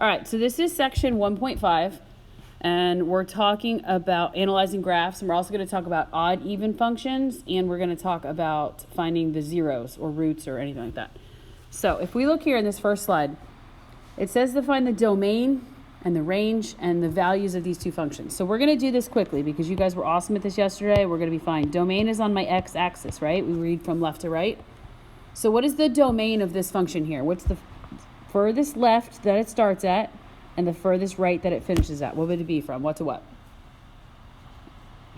All right, so this is section 1.5, and we're talking about analyzing graphs, and we're also going to talk about odd even functions, and we're going to talk about finding the zeros or roots or anything like that. So if we look here in this first slide, it says to find the domain and the range and the values of these two functions. So we're going to do this quickly because you guys were awesome at this yesterday. We're going to be fine. Domain is on my x-axis, right? We read from left to right. So what is the domain of this function here? What's the furthest left that it starts at and the furthest right that it finishes at? What would it be from? What to what?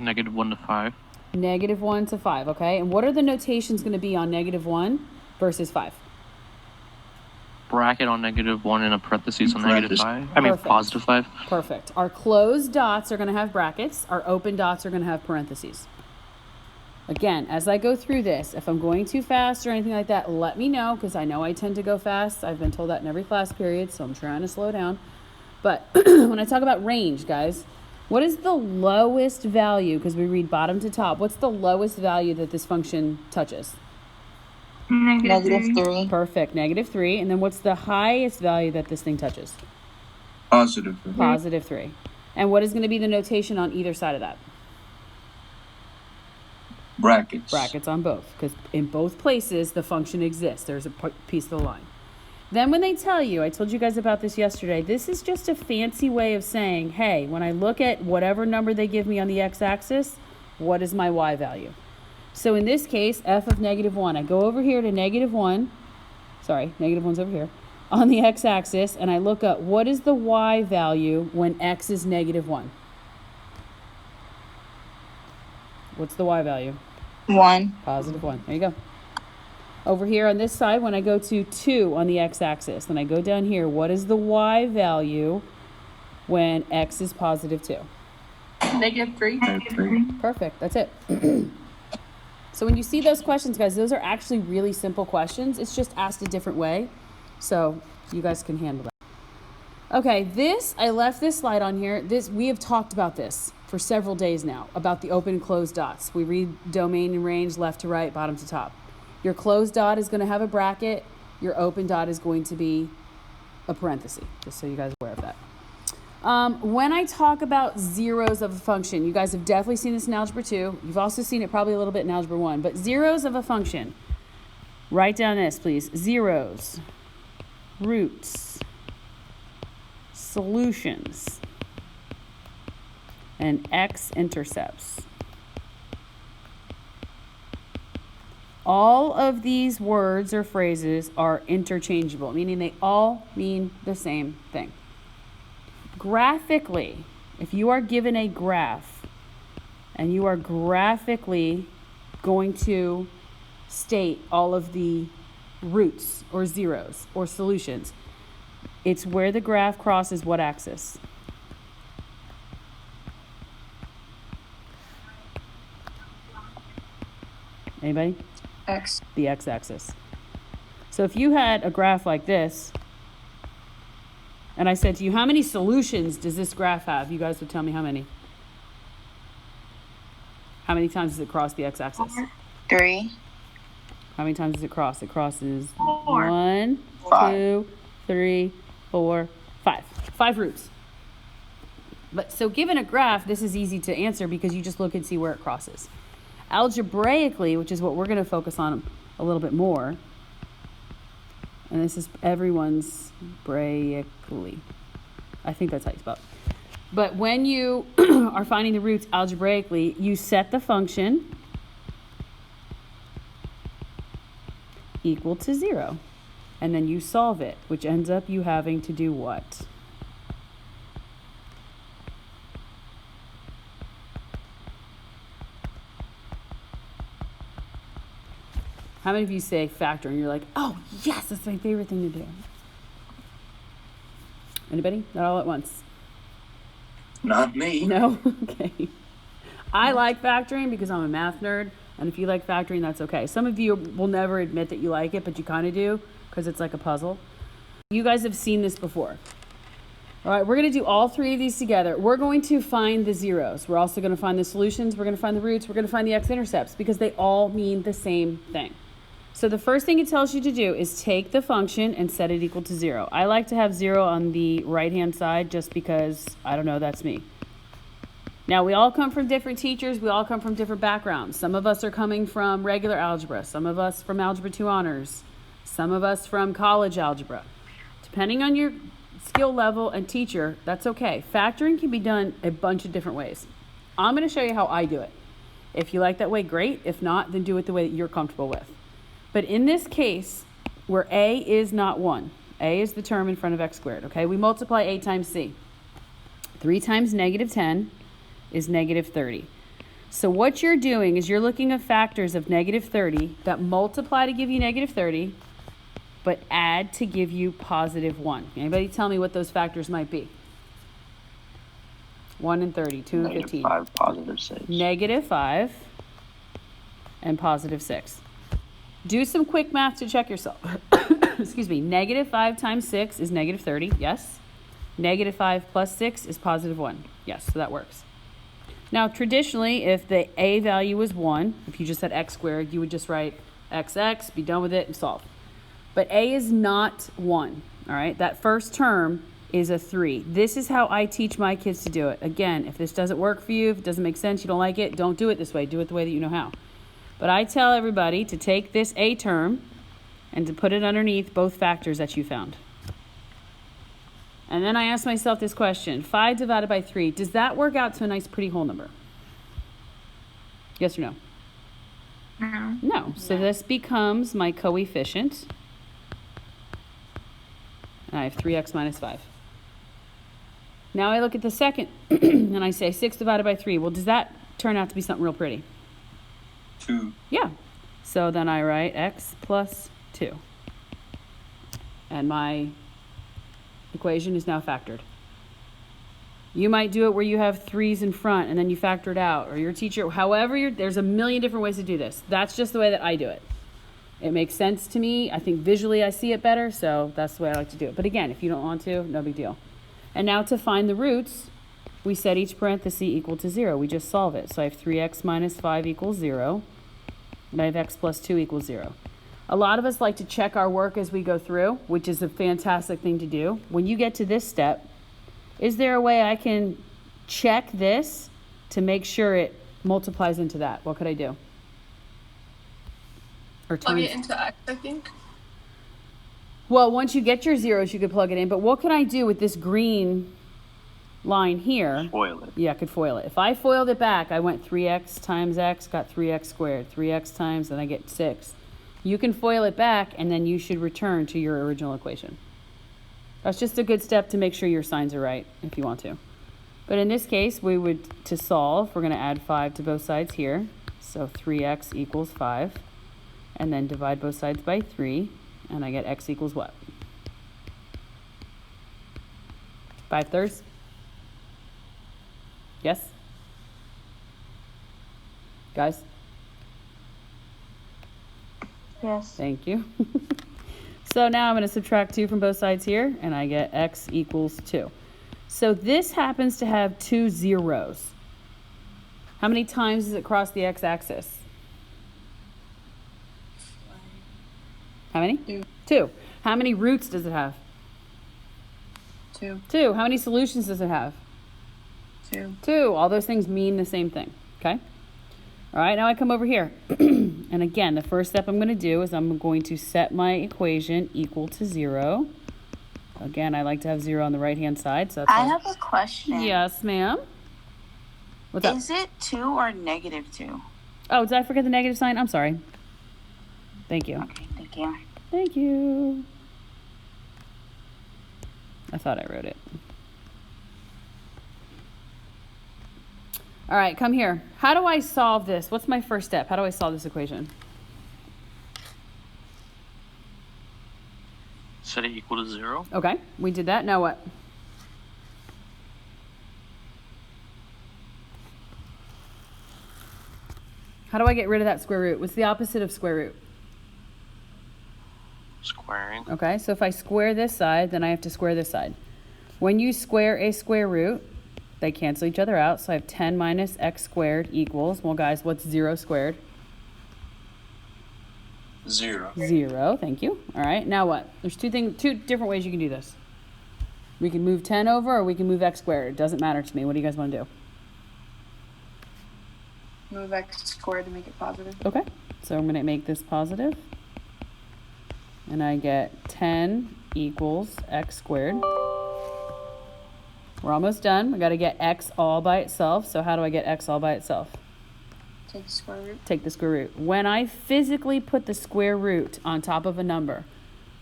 -1 to 5. -1 to 5, okay? And what are the notations going to be on -1 versus 5? Bracket on -1 and a parentheses on -5. I mean, Perfect. positive 5. Perfect. Our closed dots are going to have brackets. Our open dots are going to have parentheses. Again, as I go through this, if I'm going too fast or anything like that, let me know because I know I tend to go fast. I've been told that in every class period, so I'm trying to slow down. But when I talk about range, guys, what is the lowest value? Because we read bottom to top. What's the lowest value that this function touches? -3. Perfect, -3. And then what's the highest value that this thing touches? +3. +3. And what is going to be the notation on either side of that? Brackets. Brackets on both, because in both places the function exists. There's a piece of the line. Then when they tell you, I told you guys about this yesterday, this is just a fancy way of saying, hey, when I look at whatever number they give me on the x-axis, what is my y value? So in this case, f of -1, I go over here to -1, sorry, -1's over here, on the x-axis, and I look up what is the y value when x is -1? What's the y value? 1. +1. There you go. Over here on this side, when I go to 2 on the x-axis, then I go down here, what is the y value when x is +2? -3. Perfect. That's it. So when you see those questions, guys, those are actually really simple questions. It's just asked a different way. So you guys can handle that. Okay, I left this slide on here. We have talked about this for several days now, about the open and closed dots. We read domain and range left to right, bottom to top. Your closed dot is going to have a bracket. Your open dot is going to be a parenthesis, just so you guys are aware of that. When I talk about zeros of a function, you guys have definitely seen this in Algebra 2. You've also seen it probably a little bit in Algebra 1. But zeros of a function, write down this, please. Zeros, roots, solutions, and x-intercepts. All of these words or phrases are interchangeable, meaning they all mean the same thing. Graphically, if you are given a graph and you are graphically going to state all of the roots or zeros or solutions, it's where the graph crosses what axis? Anybody? X. The x-axis. So if you had a graph like this, and I said to you, how many solutions does this graph have? You guys would tell me how many. How many times does it cross the x-axis? 3. How many times does it cross? It crosses 4. 1, 5. 2, 3, 4, 5. 5 roots. But so given a graph, this is easy to answer because you just look and see where it crosses. Algebraically, which is what we're going to focus on a little bit more, and this is everyone's braically. I think that's how you spell it. But when you are finding the roots algebraically, you set the function equal to 0. And then you solve it, which ends up you having to do what? How many of you say factor and you're like, oh, yes, that's my favorite thing to do? Anybody? Not all at once. Not me. No? Okay. I like factoring because I'm a math nerd, and if you like factoring, that's okay. Some of you will never admit that you like it, but you kind of do because it's like a puzzle. You guys have seen this before. All right, we're going to do all 3 of these together. We're going to find the zeros. We're also going to find the solutions. We're going to find the roots. We're going to find the x-intercepts because they all mean the same thing. So the first thing it tells you to do is take the function and set it equal to 0. I like to have 0 on the right-hand side just because, I don't know, that's me. Now, we all come from different teachers. We all come from different backgrounds. Some of us are coming from regular algebra. Some of us from Algebra 2 Honors. Some of us from college algebra. Depending on your skill level and teacher, that's okay. Factoring can be done a bunch of different ways. I'm going to show you how I do it. If you like that way, great. If not, then do it the way that you're comfortable with. But in this case, where a is not 1, a is the term in front of x squared, okay? We multiply a times c. 3 times negative 10 is negative 30. So what you're doing is you're looking at factors of negative 30 that multiply to give you negative 30, but add to give you positive 1. Anybody tell me what those factors might be? 1 and 30, 2 and 15. Negative 5, positive 6. Negative 5 and positive 6. Do some quick math to check yourself. Excuse me. Negative 5 times 6 is negative 30. Yes. Negative 5 plus 6 is positive 1. Yes, so that works. Now, traditionally, if the a value was 1, if you just had x squared, you would just write xx, be done with it, and solve. But a is not 1, all right? That first term is a 3. This is how I teach my kids to do it. Again, if this doesn't work for you, if it doesn't make sense, you don't like it, don't do it this way. Do it the way that you know how. But I tell everybody to take this a term and to put it underneath both factors that you found. And then I ask myself this question, 5 divided by 3, does that work out to a nice pretty whole number? Yes or no? No. No. So this becomes my coefficient. And I have 3x minus 5. Now I look at the second and I say 6 divided by 3. Well, does that turn out to be something real pretty? 2. Yeah. So then I write x plus 2. And my equation is now factored. You might do it where you have 3's in front and then you factor it out, or your teacher, however, there's a million different ways to do this. That's just the way that I do it. It makes sense to me. I think visually I see it better, so that's the way I like to do it. But again, if you don't want to, no big deal. And now to find the roots, we set each parenthesis equal to 0. We just solve it. So I have 3x minus 5 equals 0, and I have x plus 2 equals 0. A lot of us like to check our work as we go through, which is a fantastic thing to do. When you get to this step, is there a way I can check this to make sure it multiplies into that? What could I do? Or Plug it into x, I think. Well, once you get your zeros, you could plug it in. But what can I do with this green line here? Foil it. Yeah, I could foil it. If I foiled it back, I went 3x times x, got 3x squared. 3x times, then I get 6. You can foil it back, and then you should return to your original equation. That's just a good step to make sure your signs are right, if you want to. But in this case, we would, to solve, we're going to add 5 to both sides here. So 3x equals 5. And then divide both sides by 3. And I get x equals what? 5/3? Yes? Guys? Yes. Thank you. So now I'm going to subtract 2 from both sides here, and I get x equals 2. So this happens to have 2 zeros. How many times does it cross the x-axis? How many? 2. 2. How many roots does it have? 2. 2. How many solutions does it have? 2. 2. All those things mean the same thing. Okay? All right, now I come over here. And again, the first step I'm going to do is I'm going to set my equation equal to 0. Again, I like to have 0 on the right-hand side. So that's I have a question. Yes, ma'am. What's up? Is it 2 or negative 2? Oh, did I forget the negative sign? I'm sorry. Thank you. Okay, thank you. Thank you. I thought I wrote it. All right, come here. How do I solve this? What's my first step? How do I solve this equation? Set it equal to 0. Okay, we did that. Now what? How do I get rid of that square root? What's the opposite of square root? Squaring. Okay, so if I square this side, then I have to square this side. When you square a square root, they cancel each other out. So I have 10 minus x squared equals, well guys, what's 0 squared? 0. 0. Thank you. All right. Now what? There's two different ways you can do this. We can move 10 over, or we can move x squared. It doesn't matter to me. What do you guys want to do? Move x squared to make it positive. Okay. So I'm going to make this positive. And I get 10 equals x squared. We're almost done. We got to get x all by itself. So how do I get x all by itself? Take the square root. Take the square root. When I physically put the square root on top of a number,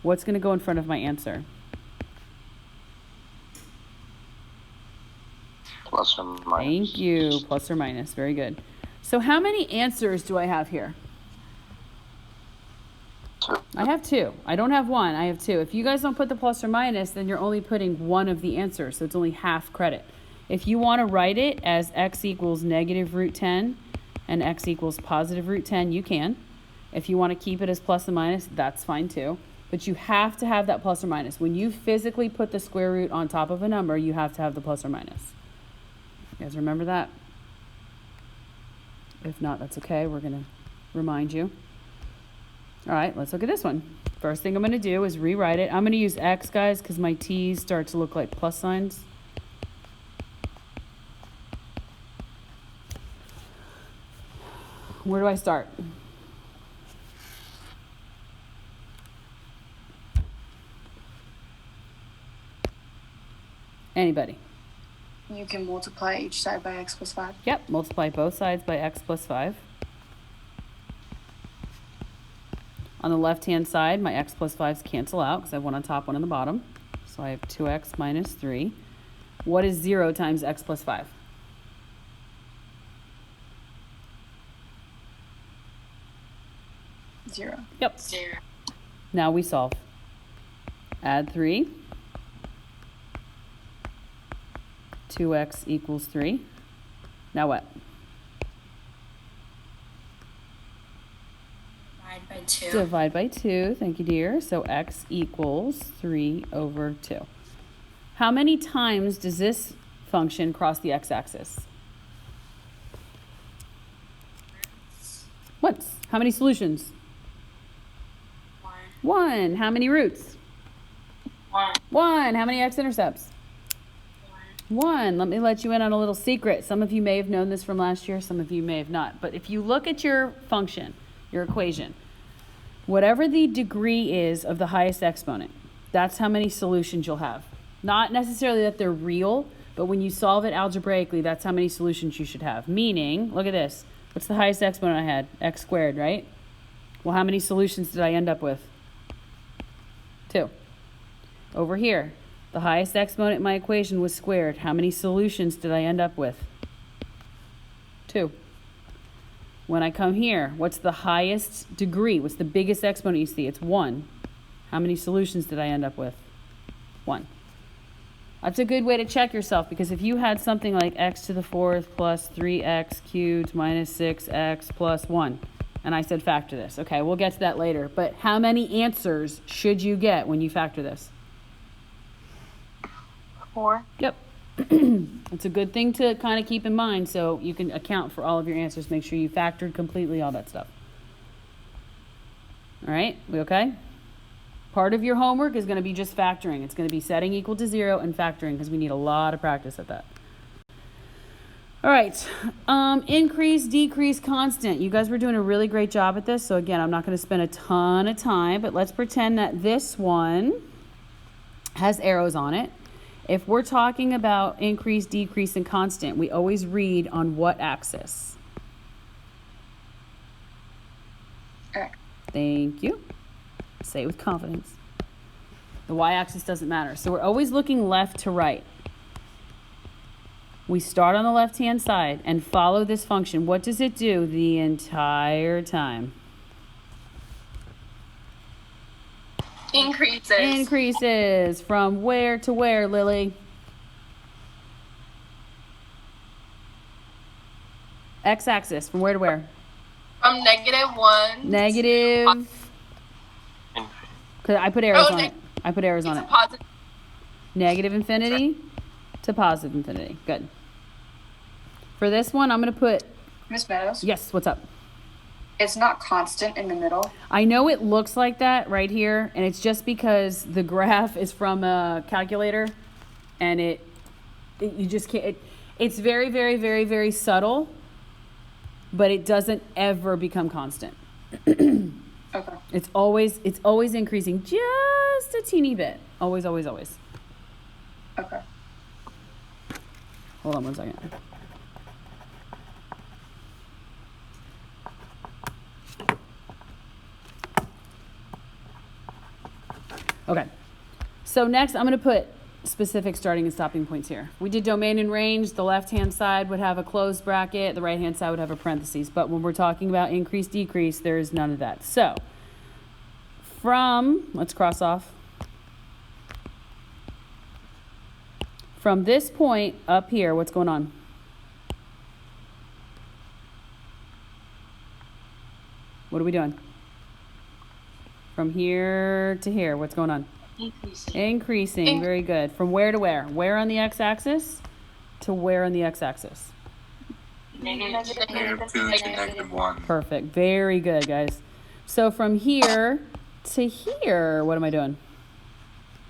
what's going to go in front of my answer? Plus or minus. Thank you. Plus or minus. Very good. So how many answers do I have here? 2. I have 2. I don't have 1. I have 2. If you guys don't put the plus or minus, then you're only putting one of the answers. So it's only half credit. If you want to write it as x equals negative root 10 and x equals positive root 10, you can. If you want to keep it as plus and minus, that's fine too. But you have to have that plus or minus. When you physically put the square root on top of a number, you have to have the plus or minus. You guys remember that? If not, that's okay. We're going to remind you. All right, let's look at this one. First thing I'm going to do is rewrite it. I'm going to use x, guys, because my t's start to look like plus signs. Where do I start? Anybody? You can multiply each side by x plus 5. Yep, multiply both sides by x plus 5. On the left-hand side, my x plus 5s cancel out because I have one on top, one on the bottom. So I have 2x minus 3. What is 0 times x plus 5? 0. Yep. 0. Now we solve. Add 3. 2x equals 3. Now what? Divide by 2. Divide by 2. Thank you, dear. So x equals 3 over 2. How many times does this function cross the x-axis? Once. How many solutions? 1. 1. How many roots? 1. 1. How many x-intercepts? 1. Let me let you in on a little secret. Some of you may have known this from last year, some of you may have not. But if you look at your function, your equation, whatever the degree is of the highest exponent, that's how many solutions you'll have. Not necessarily that they're real, but when you solve it algebraically, that's how many solutions you should have. Meaning, look at this. What's the highest exponent I had? X squared, right? Well, how many solutions did I end up with? 2. Over here, the highest exponent in my equation was squared. How many solutions did I end up with? 2. When I come here, what's the highest degree? What's the biggest exponent you see? It's 1. How many solutions did I end up with? 1. That's a good way to check yourself, because if you had something like x to the 4th plus 3x cubed minus 6x plus 1, and I said factor this. Okay, we'll get to that later. But how many answers should you get when you factor this? 4. Yep. It's a good thing to kind of keep in mind so you can account for all of your answers. Make sure you factored completely, all that stuff. All right, we okay? Part of your homework is going to be just factoring. It's going to be setting equal to 0 and factoring, because we need a lot of practice at that. All right, increase, decrease, constant. You guys were doing a really great job at this. So again, I'm not going to spend a ton of time, but let's pretend that this one has arrows on it. If we're talking about increase, decrease, and constant, we always read on what axis? X. Thank you. Say it with confidence. The y-axis doesn't matter. So we're always looking left to right. We start on the left-hand side and follow this function. What does it do the entire time? Increases. Increases. From where to where, Lily? X-axis. From where to where? From -1. Negative. Cause I put arrows on it. I put arrows on it. Positive. Negative infinity to positive infinity. Good. For this one, I'm going to put... Miss Meadows. Yes, what's up? It's not constant in the middle. I know it looks like that right here, and it's just because the graph is from a calculator, and you just can't. It's very, very, very, very subtle, but it doesn't ever become constant. Okay. It's always increasing just a teeny bit. Always, always, always. Okay. Hold on one second. Okay. So next I'm going to put specific starting and stopping points here. We did domain and range. The left-hand side would have a closed bracket. The right-hand side would have a parentheses. But when we're talking about increase, decrease, there's none of that. So let's cross off. From this point up here, what's going on? What are we doing? From here to here, what's going on? Increasing. Very good. From where to where? Where on the x-axis to where on the x-axis? Negative 2 to -1. Perfect. Very good, guys. So from here to here, what am I doing?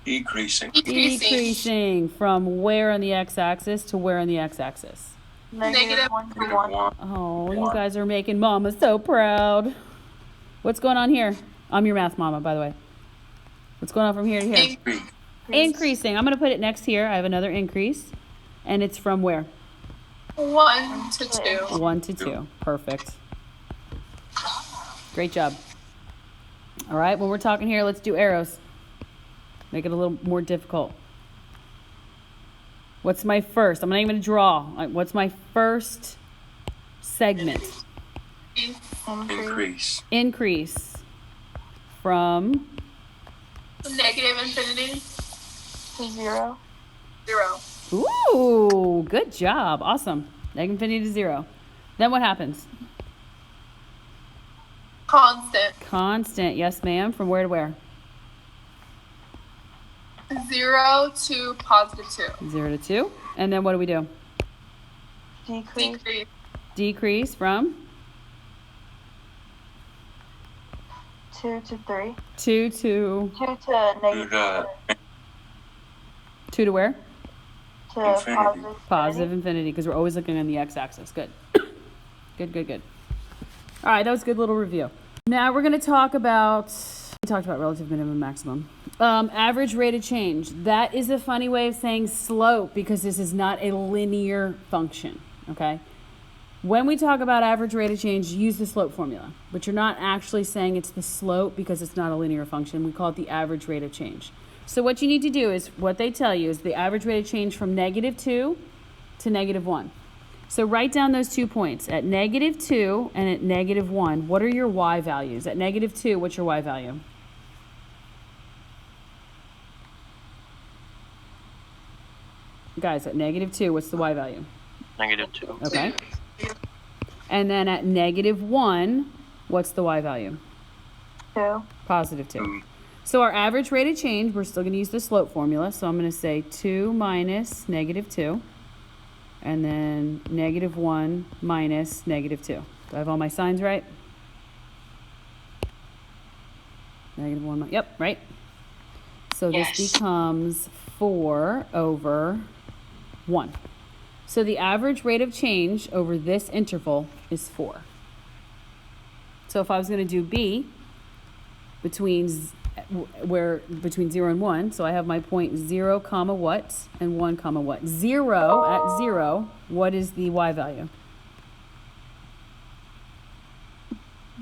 Decreasing. Decreasing. From where on the x-axis to where on the x-axis? Negative 1 to 1. Oh, you guys are making Mama so proud. What's going on here? I'm your math mama, by the way. What's going on from here to here? Increasing. I'm going to put it next here. I have another increase. And it's from where? 1 to 2. 1 to 2. Perfect. Great job. All right, when we're talking here, let's do arrows. Make it a little more difficult. What's my first? I'm not even going to draw. What's my first segment? Increase. Increase. From? Negative infinity To 0. 0. Ooh, good job. Awesome. Negative infinity to 0. Then what happens? Constant. Constant. Yes, ma'am. From where to where? 0 to positive 2. 0 to 2. And then what do we do? Decrease. Decrease. Decrease from? 2 to 3. 2 to? 2 to To negative. the 2 to where? To Infinity. Positive infinity, because we're always looking on the x-axis. Good. Good. All right, that was a good little review. Now we're going to talk about, we talked about relative minimum, maximum. Average rate of change. That is a funny way of saying slope because this is not a linear function, okay? When we talk about average rate of change, use the slope formula, but you're not actually saying it's the slope because it's not a linear function. We call it the average rate of change. So what you need to do is, what they tell you is the average rate of change from -2 to -1. So write down those 2 points. At -2 and at -1, what are your y values? At -2, what's your y value? Guys, at -2, what's the y value? -2. Okay. And then at -1, what's the y value? 2. Positive 2. So our average rate of change, we're still going to use the slope formula. So I'm going to say 2 minus -2. And then -1 minus -2. Do I have all my signs right? -1, yep, right. So Yes. this becomes 4 over 1. So the average rate of change over this interval is 4. So if I was going to do B between 0 and 1, so I have my point 0 comma what and 1 comma what. 0 at 0, what is the y value?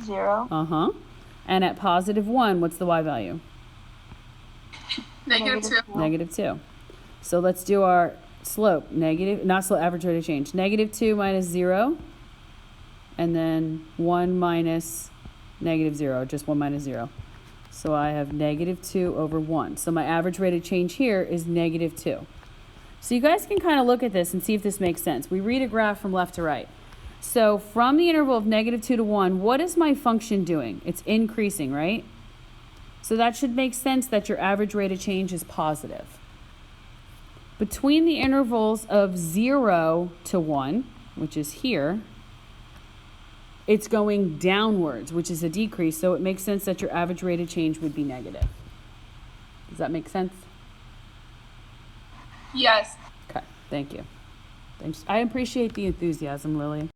0. Uh-huh. And at +1, what's the y value? Negative 2. -2. So let's do our slope. Not slope, average rate of change. -2 minus 0. And then 1 minus -0, just 1 minus 0. So I have -2 over 1. So my average rate of change here is -2. So you guys can kind of look at this and see if this makes sense. We read a graph from left to right. So from the interval of -2 to 1, what is my function doing? It's increasing, right? So that should make sense that your average rate of change is positive. Between the intervals of 0 to 1, which is here, it's going downwards, which is a decrease. So it makes sense that your average rate of change would be negative. Does that make sense? Yes. Okay, thank you. Thanks. I appreciate the enthusiasm, Lily.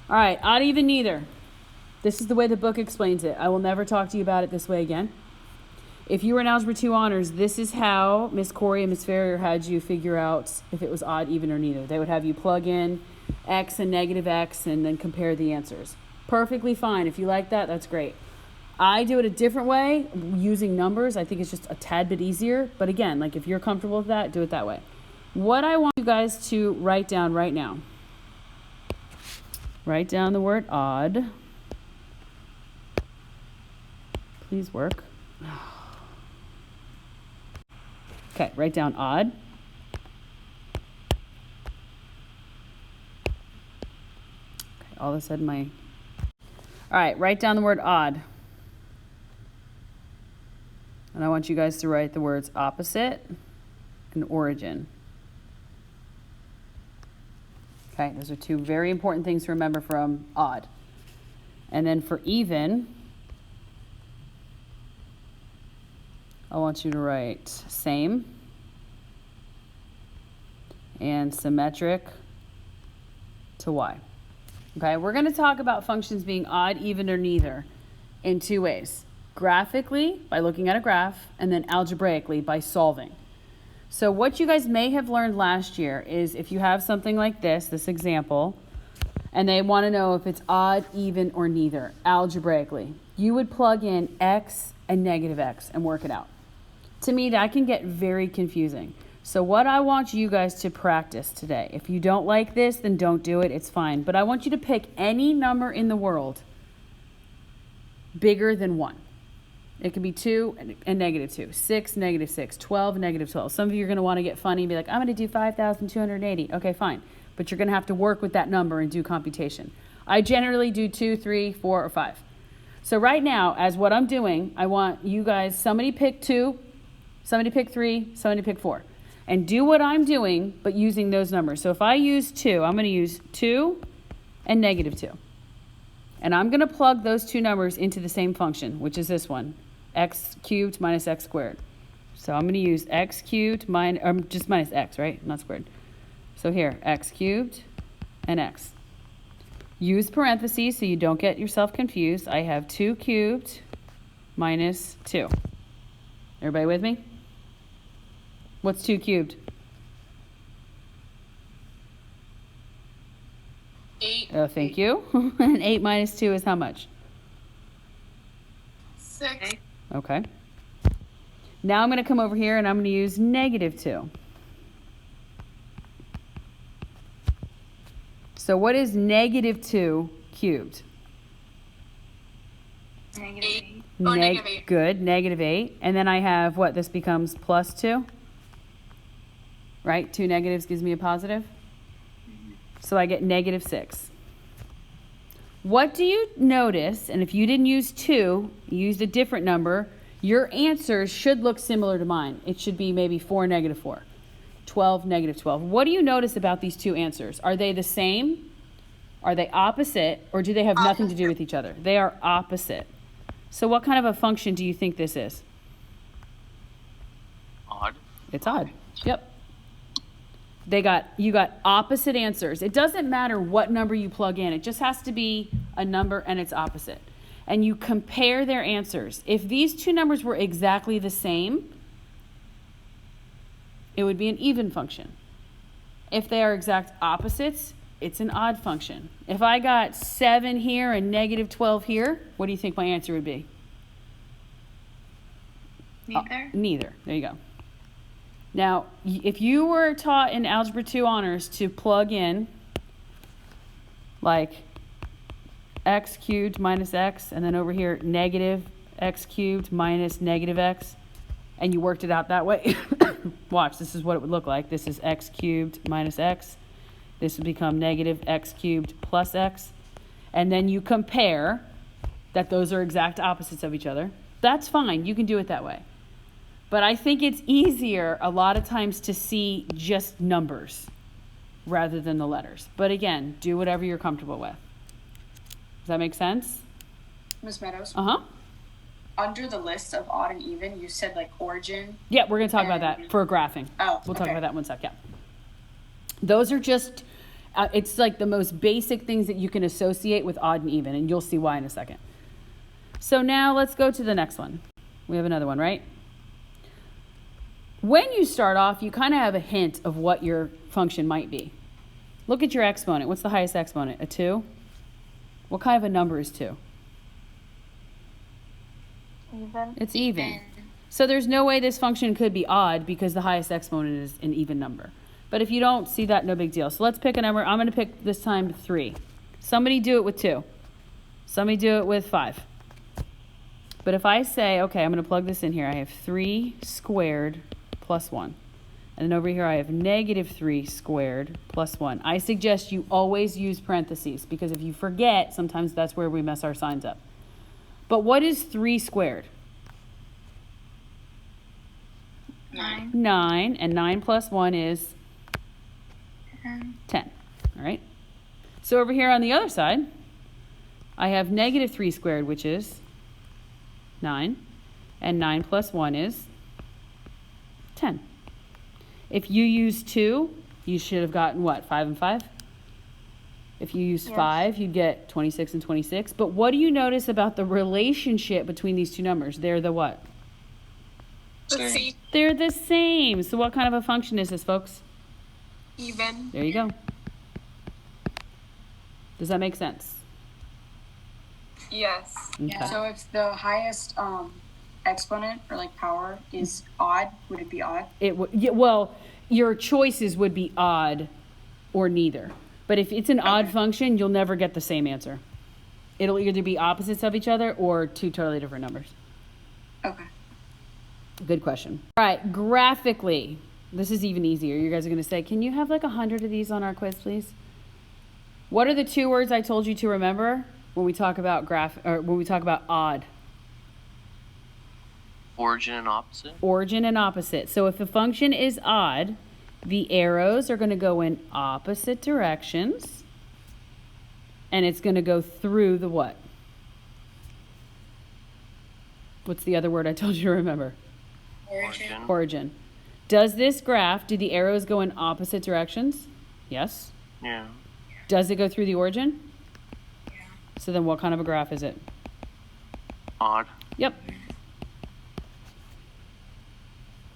All right, odd, even, neither. This is the way the book explains it. I will never talk to you about it this way again. If you were in Algebra 2 Honors, this is how Miss Corey and Miss Ferrier had you figure out if it was odd, even, or neither. They would have you plug in x and negative x and then compare the answers. Perfectly fine. If you like that, that's great. I do it a different way, using numbers. I think it's just a tad bit easier. But again, like if you're comfortable with that, do it that way. What I want you guys to write down right now. Write down the word odd. Please work. Okay, write down odd. Okay, all of a sudden all right, write down the word odd. And I want you guys to write the words opposite and origin. Okay, those are two very important things to remember from odd. And then for even, I want you to write same and symmetric to y. Okay, we're going to talk about functions being odd, even, or neither in two ways. Graphically, by looking at a graph, and then algebraically, by solving. So what you guys may have learned last year is if you have something like this example, and they want to know if it's odd, even, or neither, algebraically, you would plug in x and negative x and work it out. To me, that can get very confusing. So what I want you guys to practice today, if you don't like this, then don't do it, it's fine. But I want you to pick any number in the world bigger than 1. It could be 2 and negative 2, 6, negative 6, 12, negative 12. Some of you are going to want to get funny and be like, I'm going to do 5,280. Okay, fine. But you're going to have to work with that number and do computation. I generally do 2, 3, 4, or 5. So right now, as what I'm doing, I want you guys, somebody pick 2, somebody pick 3, somebody pick 4. And do what I'm doing, but using those numbers. So if I use 2, I'm going to use 2 and negative 2. And I'm going to plug those two numbers into the same function, which is this one, x cubed minus x squared. So I'm going to use x cubed just minus x, right? Not squared. So here, x cubed and x. Use parentheses so you don't get yourself confused. I have 2 cubed minus 2. Everybody with me? What's 2 cubed? 8. Oh, thank you. And 8 minus 2 is how much? 6. Okay. Now I'm going to come over here and I'm going to use negative 2. So what is negative 2 cubed? Negative 8. Oh, negative 8. Good, negative 8. And then I have what? This becomes plus 2. Right? 2 negatives gives me a positive. So I get negative 6. What do you notice? And if you didn't use 2, you used a different number, your answers should look similar to mine. It should be maybe 4, negative 4. 12, negative 12. What do you notice about these two answers? Are they the same? Are they opposite? Or do they have nothing to do with each other? They are opposite. So what kind of a function do you think this is? Odd. It's odd. Yep. You got opposite answers. It doesn't matter what number you plug in. It just has to be a number and it's opposite. And you compare their answers. If these two numbers were exactly the same, it would be an even function. If they are exact opposites, it's an odd function. If I got 7 here and negative 12 here, what do you think my answer would be? Neither. Neither. There you go. Now, if you were taught in Algebra 2 Honors to plug in like x cubed minus x, and then over here negative x cubed minus negative x, and you worked it out that way, watch, this is what it would look like. This is x cubed minus x. This would become negative x cubed plus x. And then you compare that those are exact opposites of each other. That's fine. You can do it that way. But I think it's easier a lot of times to see just numbers rather than the letters. But again, do whatever you're comfortable with. Does that make sense? Miss Meadows, Uh-huh. under the list of odd and even, you said like origin. Yeah, we're going to talk about that And- for graphing. Oh, We'll talk okay. about that in 1 sec, yeah. Those are just, it's like the most basic things that you can associate with odd and even, and you'll see why in a second. So now let's go to the next one. We have another one, right? When you start off, you kind of have a hint of what your function might be. Look at your exponent. What's the highest exponent? A 2? What kind of a number is 2? Even. It's even. So there's no way this function could be odd because the highest exponent is an even number. But if you don't see that, no big deal. So let's pick a number. I'm going to pick this time 3. Somebody do it with 2. Somebody do it with 5. But if I say, okay, I'm going to plug this in here. I have 3 squared plus 1. And then over here I have negative 3 squared plus 1. I suggest you always use parentheses because if you forget, sometimes that's where we mess our signs up. But what is 3 squared? 9. 9. And 9 plus 1 is 10. All right. So over here on the other side, I have negative 3 squared, which is 9. And 9 plus 1 is 10. If you use 2, you should have gotten what? 5 and 5? If you use 5, you'd get 26 and 26. But what do you notice about the relationship between these two numbers? They're the what? Let's see. They're the same. So what kind of a function is this, folks? Even. There you go. Does that make sense? Yes. Yeah. Okay. So if the highest exponent or like power is odd, would it be odd? Yeah, well, your choices would be odd or neither. But if it's an odd function, you'll never get the same answer. It'll either be opposites of each other or two totally different numbers. Okay. Good question. All right, graphically, this is even easier. You guys are going to say, can you have like 100 of these on our quiz, please? What are the 2 words I told you to remember when we talk about when we talk about odd? Origin and opposite. Origin and opposite. So if a function is odd, the arrows are going to go in opposite directions, and it's going to go through the what? What's the other word I told you to remember? Origin. Origin. Does this graph, do the arrows go in opposite directions? Yes. Yeah. Does it go through the origin? Yeah. So then what kind of a graph is it? Odd. Yep.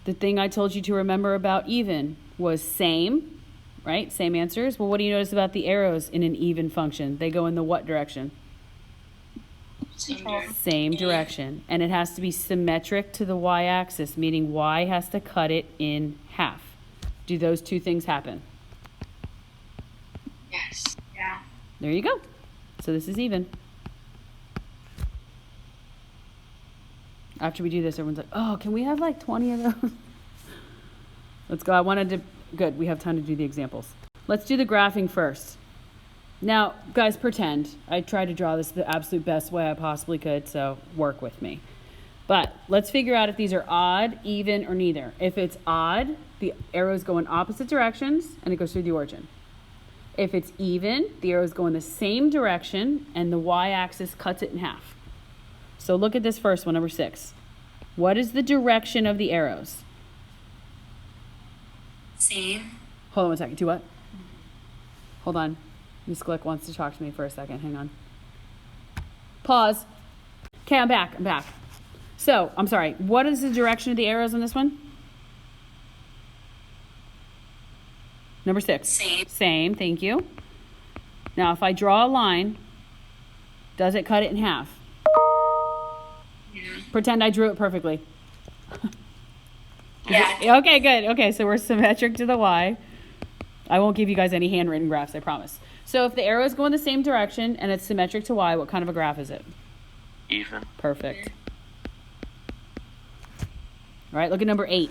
The thing I told you to remember about even was same, right? Same answers. Well, what do you notice about the arrows in an even function? They go in the what direction? Same direction. And it has to be symmetric to the y-axis, meaning y has to cut it in half. Do those two things happen? Yes. Yeah. There you go. So this is even. After we do this, everyone's like, oh, can we have like 20 of those? Let's go. I wanted to, good, we have time to do the examples. Let's do the graphing first. Now, guys, pretend. I tried to draw this the absolute best way I possibly could, so work with me. But let's figure out if these are odd, even, or neither. If it's odd, the arrows go in opposite directions, and it goes through the origin. If it's even, the arrows go in the same direction, and the y-axis cuts it in half. So look at this first one, number 6. What is the direction of the arrows? Same. Hold on 1 second. Do what? Hold on. Miss Glick wants to talk to me for a second. Hang on. Pause. Okay, I'm back. So, I'm sorry. What is the direction of the arrows on this one? Number 6. Same. Same, thank you. Now, if I draw a line, does it cut it in half? Yeah. Pretend I drew it perfectly. Yeah. Okay, good. Okay, so we're symmetric to the y. I won't give you guys any handwritten graphs, I promise. So if the arrows go in the same direction and it's symmetric to y, what kind of a graph is it? Even. Perfect. All right, look at number 8.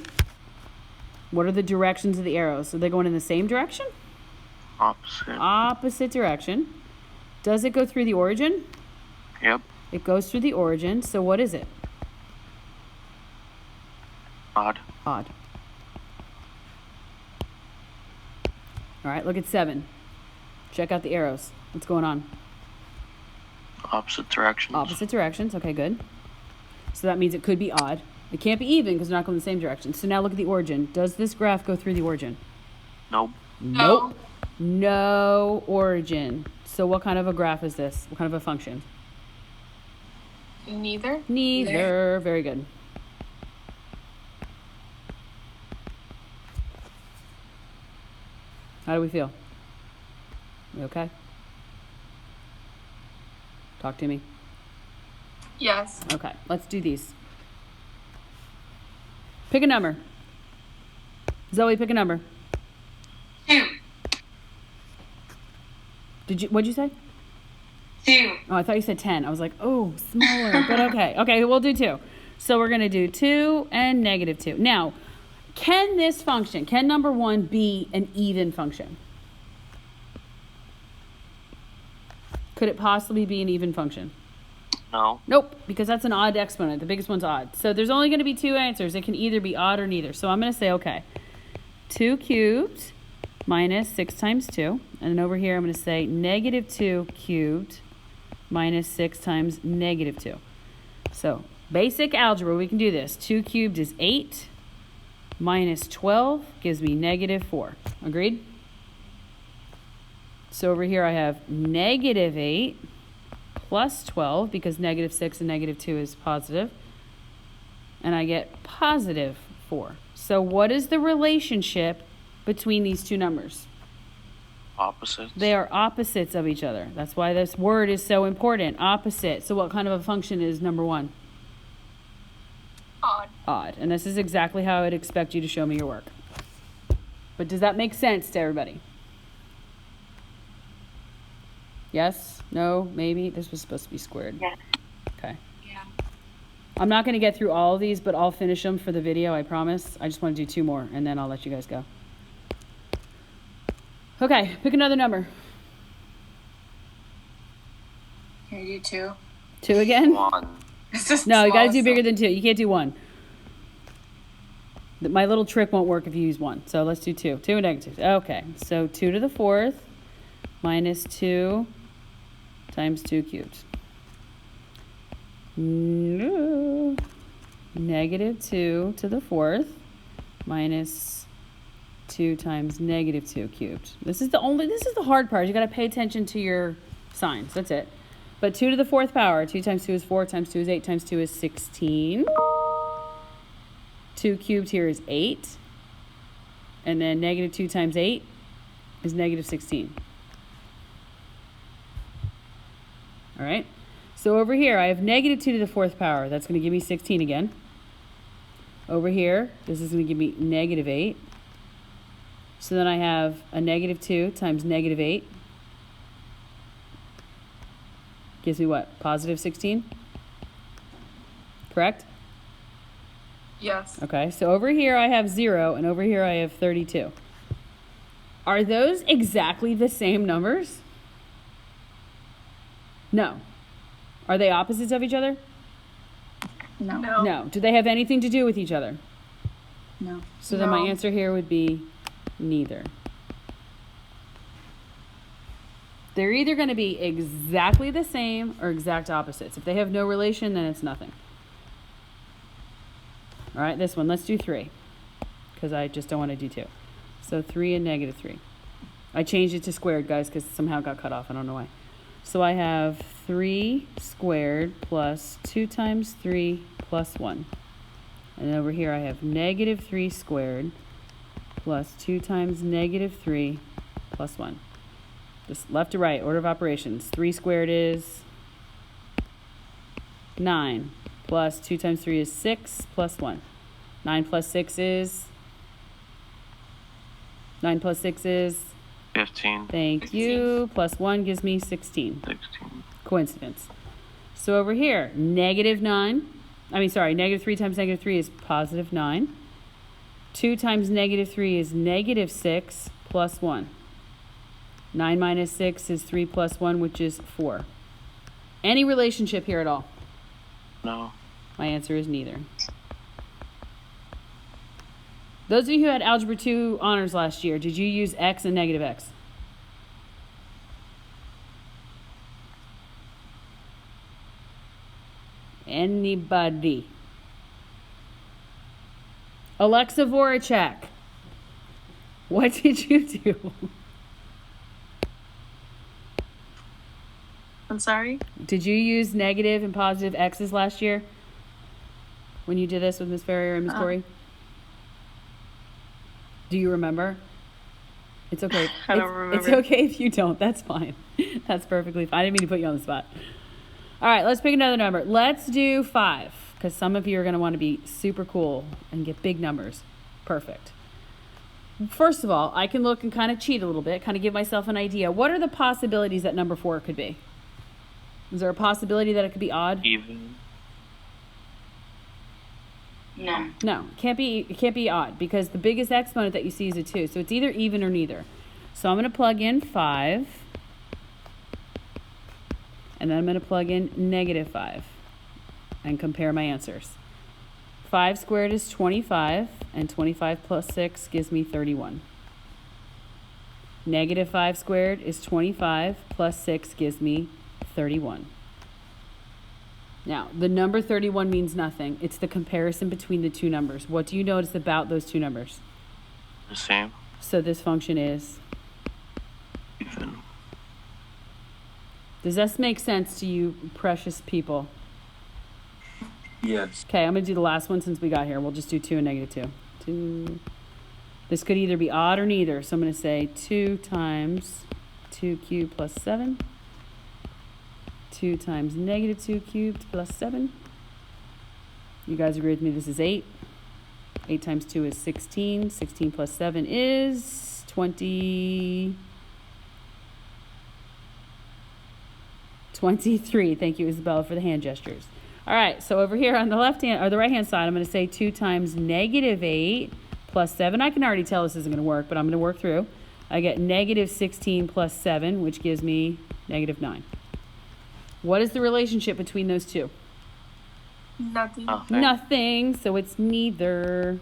What are the directions of the arrows? Are they going in the same direction? Opposite. Opposite direction. Does it go through the origin? Yep. It goes through the origin, so what is it? Odd. Odd. All right, look at 7. Check out the arrows. What's going on? Opposite directions. Opposite directions. Okay, good. So that means it could be odd. It can't be even because they're not going the same direction. So now look at the origin. Does this graph go through the origin? Nope. Nope. No origin. So what kind of a graph is this? What kind of a function? Neither. Neither. Very good. How do we feel? We okay? Talk to me. Yes. Okay, let's do these. Pick a number. Zoe, pick a number. 2. What'd you say? 2. Oh, I thought you said 10. I was like, oh, smaller, but okay. Okay, we'll do 2. So we're going to do 2 and negative 2. Now, can this function, can number 1 be an even function? Could it possibly be an even function? No. Nope, because that's an odd exponent. The biggest one's odd. So there's only going to be 2 answers. It can either be odd or neither. So I'm going to say, okay, 2 cubed minus 6 times 2. And then over here, I'm going to say negative 2 cubed minus 6 times negative 2. So basic algebra, we can do this. 2 cubed is 8 minus 12 gives me negative 4. Agreed? So over here, I have negative 8 plus 12 because negative 6 and negative 2 is positive. And I get positive 4. So what is the relationship between these two numbers? Opposites. They are opposites of each other. That's why this word is so important. Opposite. So what kind of a function is number 1? Odd. Odd. And this is exactly how I'd expect you to show me your work. But does that make sense to everybody? Yes? No? Maybe? This was supposed to be squared. Yeah. Okay. Yeah. I'm not going to get through all of these, but I'll finish them for the video, I promise. I just want to do 2 more, and then I'll let you guys go. Okay, pick another number. Can you do 2? 2 again? 1. It's just No, you got to small, do bigger than 2. You can't do 1. My little trick won't work if you use 1. So let's do 2. 2 and negative 2. Okay, so 2 to the 4th minus 2 times 2 cubed. No. Negative 2 to the 4th minus 2 times negative 2 cubed. This is the hard part. You got to pay attention to your signs. That's it. But 2 to the 4th power. 2 times 2 is 4, times 2 is 8, times 2 is 16. 2 cubed here is 8. And then negative 2 times 8 is negative 16. All right. So over here, I have negative 2 to the 4th power. That's going to give me 16 again. Over here, this is going to give me negative 8. So then I have a negative 2 times negative 8. Gives me what? Positive 16? Correct? Yes. Okay, so over here I have 0, and over here I have 32. Are those exactly the same numbers? No. Are they opposites of each other? No. No. No. Do they have anything to do with each other? No. So then my No. answer here would be neither. They're either going to be exactly the same or exact opposites. If they have no relation, then it's nothing. All right, this one, let's do 3 because I just don't want to do 2. So 3 and negative 3. I changed it to squared, guys, because somehow it got cut off. I don't know why. So I have 3 squared plus 2 times 3 plus 1. And over here I have negative 3 squared plus 2 times negative 3 plus 1. Just left to right, order of operations. 3 squared is 9 plus 2 times 3 is 6 plus 1. 9 plus 6 is 9 plus 6 is 15. thank you. Plus 1 gives me 16. 16. Coincidence. So over here, negative 3 times negative 3 is positive 9. 2 times negative 3 is negative 6 plus 1. 9 minus 6 is 3 plus 1, which is 4. Any relationship here at all? No. My answer is neither. Those of you who had Algebra 2 honors last year, did you use x and negative x? Anybody? Alexa Voracek. What did you do? I'm sorry? Did you use negative and positive x's last year? When you did this with Miss Ferrier and Miss Corey? Do you remember? It's okay. I don't remember. It's okay if you don't. That's fine. That's perfectly fine. I didn't mean to put you on the spot. All right, let's pick another number. Let's do 5, because some of you are going to want to be super cool and get big numbers. Perfect. First of all, I can look and kind of cheat a little bit, kind of give myself an idea. What are the possibilities that number 4 could be? Is there a possibility that it could be odd? Even. No. No, it can't be odd because the biggest exponent that you see is a 2. So it's either even or neither. So I'm going to plug in 5. And then I'm going to plug in negative 5 and compare my answers. 5 squared is 25, and 25 plus 6 gives me 31. Negative 5 squared is 25 plus 6 gives me 31. Now, the number 31 means nothing. It's the comparison between the two numbers. What do you notice about those two numbers? The same. So this function is? Even. Does this make sense to you, precious people? Yes. Okay, I'm going to do the last one since we got here. We'll just do 2 and negative 2. 2. This could either be odd or neither. So I'm going to say 2 times 2 cubed plus 7. 2 times negative 2 cubed plus 7. You guys agree with me this is 8. 8 times 2 is 16. 16 plus 7 is 20. 23. Thank you, Isabella, for the hand gestures. All right, so over here on the left hand or the right hand side, I'm going to say 2 times negative 8 plus 7. I can already tell this isn't going to work, but I'm going to work through. I get negative 16 plus 7, which gives me negative 9. What is the relationship between those two? Nothing. Nothing. Nothing, so it's neither.